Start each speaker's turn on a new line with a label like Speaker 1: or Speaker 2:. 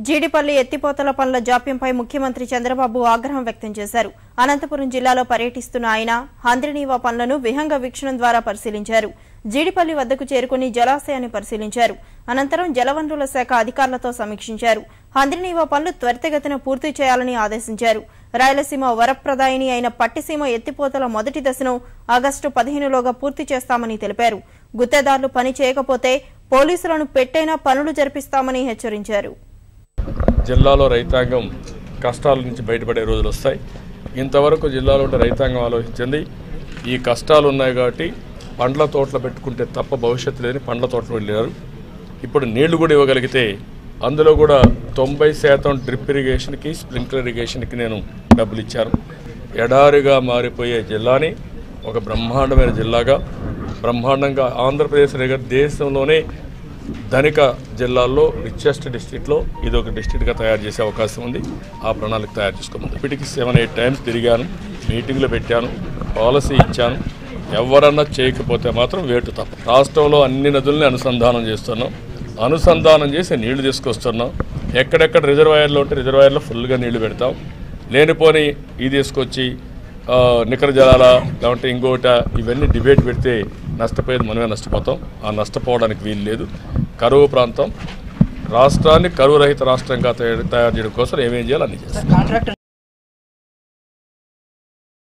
Speaker 1: జీడిపల్లి ఎత్తిపోతల పనుల జాప్యంపై ముఖ్యమంత్రి చంద్రబాబు ఆగ్రహం వ్యక్తం చేశారు. అనంతపురం జిల్లాలో పర్యటిస్తున్న ఆయన హంద్రినీవా పనులను విహంగ వీక్షణం ద్వారా పరిశీలించారు. జీడిపల్లి వద్దకు చేరుకుని జలాశయాన్ని పరిశీలించారు. అనంతరం జలవనరుల శాఖ అధికారులతో సమీక్షించారు. హంద్రినీవా పనులు త్వరితగతిన పూర్తి చేయాలని ఆదేశించారు. రాయలసీమ వరప్రదాయిని అయిన పట్టిసీమ ఎత్తిపోతల మొదటి దశను ఆగస్టు 15లోగా పూర్తి చేస్తామని తెలిపారు. గుత్తేదారులు పని చేయకపోతే పోలీసులను పెట్టైనా పనులు జరిపిస్తామని హెచ్చరించారు.
Speaker 2: జిల్లాలో రైతాంగం కష్టాల నుంచి బయటపడే రోజులు వస్తాయి. ఇంతవరకు జిల్లాలో రైతాంగం ఆలోచించింది ఈ కష్టాలు ఉన్నాయి కాబట్టి పండ్ల తోటలు పెట్టుకుంటే తప్ప భవిష్యత్తు లేని పండ్ల తోటలు వెళ్ళారు. ఇప్పుడు నీళ్లు కూడా ఇవ్వగలిగితే అందులో కూడా 90% డ్రిప్ ఇరిగేషన్కి స్ప్రింక్లర్ ఇరిగేషన్కి నేను డబ్బులు ఇచ్చాను. ఎడారిగా మారిపోయే జిల్లాని ఒక బ్రహ్మాండమైన జిల్లాగా బ్రహ్మాండంగా ఆంధ్రప్రదేశ్ దేశంలోనే ధనిక జిల్లాల్లో రిచెస్ట్ డిస్ట్రిక్ట్లో ఇది ఒక డిస్ట్రిక్ట్గా తయారు చేసే అవకాశం ఉంది. ఆ ప్రణాళిక తయారు చేసుకోమంది. ఇప్పటికి 7-8 టైమ్స్ తిరిగాను, మీటింగ్లు పెట్టాను, పాలసీ ఇచ్చాను. ఎవరన్నా చేయకపోతే మాత్రం వేటు తప్ప. రాష్ట్రంలో అన్ని నదుల్ని అనుసంధానం చేస్తున్నాం, అనుసంధానం చేసి నీళ్లు తీసుకొస్తున్నాం. ఎక్కడెక్కడ రిజర్వాయర్లు ఉంటే రిజర్వాయర్లో ఫుల్గా నీళ్లు పెడతాం. లేనిపోని ఇది తీసుకొచ్చి నికర జలాల లేకుంటే ఇంకోట ఇవన్నీ డిబేట్ పెడితే నష్టపోయేది మనమే నష్టపోతాం. ఆ నష్టపోవడానికి వీలు లేదు. కరువు ప్రాంతం రాష్ట్రాన్ని కరువు రహిత రాష్ట్రంగా తయారు చేయడం కోసం ఏమేం చేయాలో అన్ని చేస్తాం.